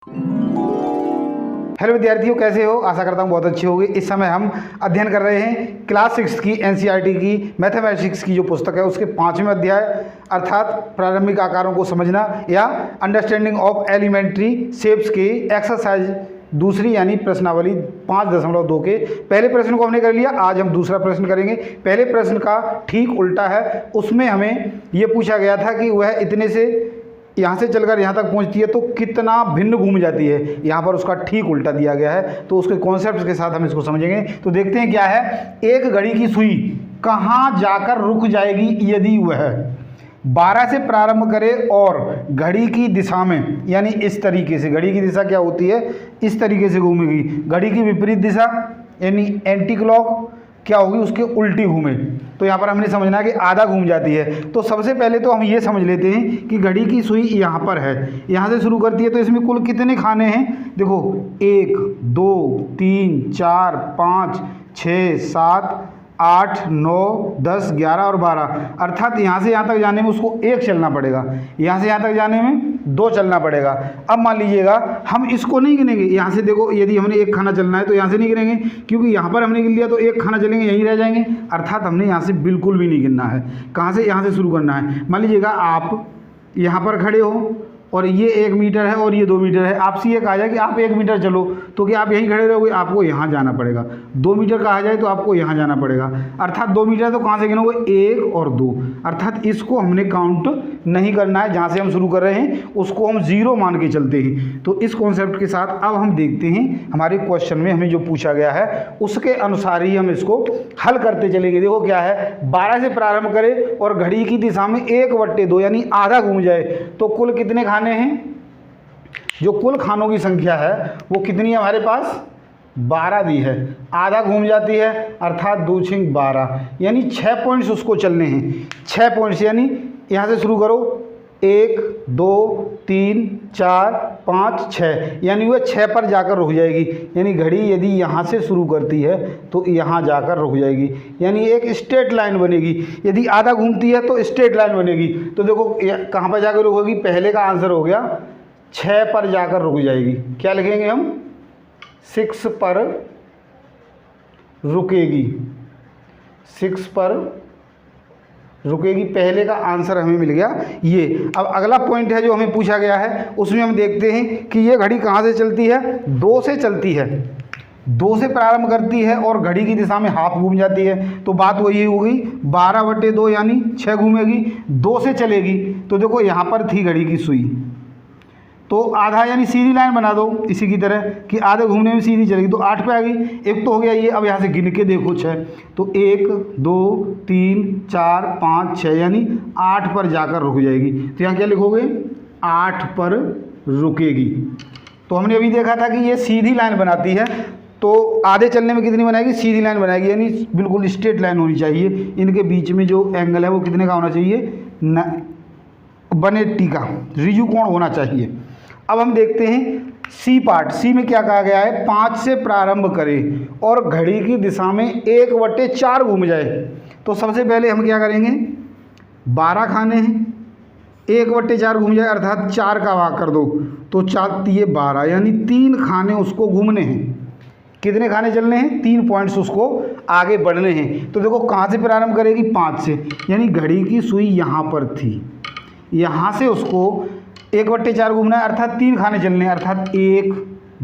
Hello विद्यार्थियों, कैसे हो? आशा करता हूँ बहुत अच्छे होंगे। इस समय हम अध्ययन कर रहे हैं क्लास 6 की एनसीईआरटी की मैथमेटिक्स की जो पुस्तक है उसके 5वें अध्याय अर्थात प्रारंभिक आकारों को समझना या अंडरस्टैंडिंग ऑफ एलिमेंट्री शेप्स की एक्सरसाइज दूसरी यानी प्रश्नावली 5.2 के पहले प्रश्न को हमने कर लिया। आज हम दूसरा प्रश्न करेंगे। पहले प्रश्न का ठीक उल्टा है। उसमें हमें ये पूछा गया था कि वह इतने से यहाँ से चलकर यहाँ तक पहुँचती है तो कितना भिन्न घूम जाती है। यहाँ पर उसका ठीक उल्टा दिया गया है, तो उसके कॉन्सेप्ट के साथ हम इसको समझेंगे। तो देखते हैं क्या है। एक घड़ी की सुई कहाँ जाकर रुक जाएगी यदि वह 12 से प्रारंभ करे और घड़ी की दिशा में, यानी इस तरीके से, घड़ी की दिशा क्या होती है, इस तरीके से घूमेगी। घड़ी की विपरीत दिशा यानी एंटी क्लॉक क्या होगी, उसके उल्टी घूमे। तो यहाँ पर हमने समझना है कि आधा घूम जाती है। तो सबसे पहले तो हम ये समझ लेते हैं कि घड़ी की सुई यहाँ पर है, यहाँ से शुरू करती है। तो इसमें कुल कितने खाने हैं? देखो 1 2 3 4 5 6 7 8 9 10 11 और 12, अर्थात यहाँ से यहाँ तक जाने में उसको 1 चलना पड़ेगा, यहाँ से यहाँ तक जाने में 2 चलना पड़ेगा। अब मान लीजिएगा हम इसको नहीं गिनेंगे। यहाँ से देखो, यदि हमने 1 खाना चलना है तो यहाँ से नहीं गिनेंगे, क्योंकि यहाँ पर हमने गिन लिया तो 1 खाना चलेंगे, यहीं रह जाएंगे। अर्थात हमने यहाँ से बिल्कुल भी नहीं गिनना है। कहाँ से? यहाँ से शुरू करना है। मान लीजिएगा आप यहाँ पर खड़े हो और ये 1 मीटर है और ये 2 मीटर है। आपसे ये कहा जाए कि आप 1 मीटर चलो, तो क्या आप यहीं खड़े रहोगे? आपको यहाँ जाना पड़ेगा। 2 मीटर कहा जाए तो आपको यहाँ जाना पड़ेगा। अर्थात 2 मीटर तो कहाँ से गिनोगे? 1 और 2। अर्थात इसको हमने काउंट नहीं करना है। जहाँ से हम शुरू कर रहे हैं उसको हम 0 मान के चलते हैं। तो इस कॉन्सेप्ट के साथ अब हम देखते हैं हमारे क्वेश्चन में हमें जो पूछा गया है उसके अनुसार ही हम इसको हल करते चलेंगे। देखो क्या है, 12 से प्रारंभ करें और घड़ी की दिशा में 1/2 यानी आधा घूम जाए तो कुल कितने खाने हैं? जो कुल खानों की संख्या है वो कितनी है हमारे पास? 12 दी है। आधा घूम जाती है अर्थात 2 6 12, यानी 6 पॉइंट्स उसको चलने हैं। 6 पॉइंट्स यानी यहाँ से शुरू करो, 1 2 3 4 5 6, यानी वह 6 पर जाकर रुक जाएगी। यानी घड़ी यदि यहाँ से शुरू करती है तो यहाँ जाकर रुक जाएगी, यानी एक स्ट्रेट लाइन बनेगी। यदि आधा घूमती है तो स्ट्रेट लाइन बनेगी। तो देखो कहाँ पर जाकर रुकेगी? पहले का आंसर हो गया 6 पर जाकर रुक जाएगी। क्या लिखेंगे हम? 6 पर रुकेगी। 6 पर रुकेगी, पहले का आंसर हमें मिल गया ये। अब अगला पॉइंट है जो हमें पूछा गया है, उसमें हम देखते हैं कि ये घड़ी कहाँ से चलती है? 2 से चलती है। 2 से प्रारंभ करती है और घड़ी की दिशा में हाफ घूम जाती है। तो बात वही होगी, 12/2 यानी 6 घूमेगी, 2 से चलेगी। तो देखो यहाँ पर थी घड़ी की सुई, तो आधा यानी सीधी लाइन बना दो इसी की तरह कि आधे घूमने में सीधी चलेगी, तो 8 पे आ गई। एक तो हो गया ये। अब यहाँ से गिन के देखो 6, तो 1 2 3 4 5 6, यानी 8 पर जाकर रुक जाएगी। तो यहाँ क्या लिखोगे? 8 पर रुकेगी। तो हमने अभी देखा था कि ये सीधी लाइन बनाती है, तो आधे चलने में कितनी बनाएगी? सीधी लाइन बनाएगी, यानी बिल्कुल स्ट्रेट लाइन होनी चाहिए। इनके बीच में जो एंगल है वो कितने का होना चाहिए? 180 का रिजु कोण होना चाहिए। अब हम देखते हैं सी पार्ट। सी में क्या कहा गया है? 5 से प्रारंभ करें और घड़ी की दिशा में 1/4 घूम जाए। तो सबसे पहले हम क्या करेंगे? 12 खाने हैं, 1/4 घूम जाए अर्थात 4 का भाग कर दो, तो 4 3 12, यानी 3 खाने उसको घूमने हैं। कितने खाने चलने हैं? 3 पॉइंट्स उसको आगे बढ़ने हैं। तो देखो कहाँ से प्रारंभ करेगी? 5 से, यानी घड़ी की सुई यहाँ पर थी, यहाँ से उसको 1/4 घूमना है अर्थात 3 खाने चलने हैं, अर्थात 1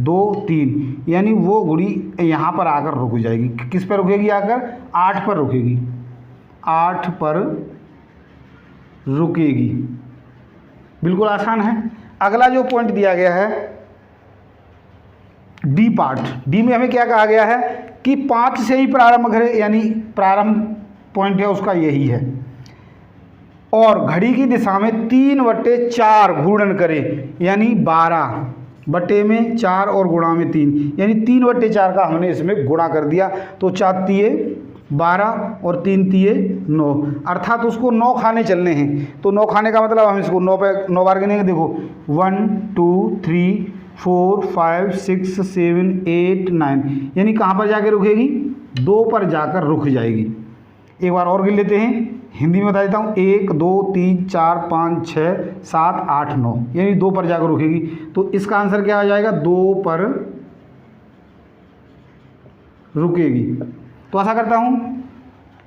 2 3, यानी वो घड़ी यहाँ पर आकर रुक जाएगी। किस पर रुकेगी? आकर 8 पर रुकेगी। 8 पर रुकेगी। बिल्कुल आसान है। अगला जो पॉइंट दिया गया है डी पार्ट। डी में हमें क्या कहा गया है कि 5 से ही प्रारंभ करें, यानी प्रारंभ पॉइंट है उसका यही है, और घड़ी की दिशा में 3/4 घूर्णन करें, यानी 12/4 और गुणा में 3, यानी 3/4 का हमने इसमें गुणा कर दिया। तो 4 3 12 और 3 3 9, अर्थात उसको 9 खाने चलने हैं। तो 9 खाने का मतलब हम इसको 9 बार गिनेंगे। देखो 1 2 3 4 5 6 7 8 9, यानी कहाँ पर जाकर रुकेगी? 2 पर जाकर रुक जाएगी। एक बार और गिन लेते हैं। हिंदी में बता देता हूँ, 1 2 3 4 5 6 7 8 9, यानी 2 पर जाकर रुकेगी। तो इसका आंसर क्या आ जाएगा, 2 पर रुकेगी। तो आशा करता हूँ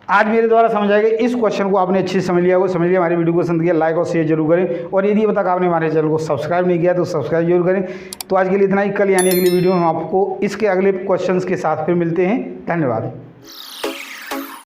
आज मेरे द्वारा समझ आएगा। इस क्वेश्चन को आपने अच्छे से समझ लिया होगा। समझ लिया, हमारी वीडियो को पसंद किया, लाइक और शेयर जरूर करें, और यदि अब तक आपने हमारे चैनल को सब्सक्राइब नहीं किया तो सब्सक्राइब जरूर करें। तो आज के लिए इतना ही। कल यानी अगली वीडियो में हम आपको इसके अगले क्वेश्चंस के साथ फिर मिलते हैं। धन्यवाद।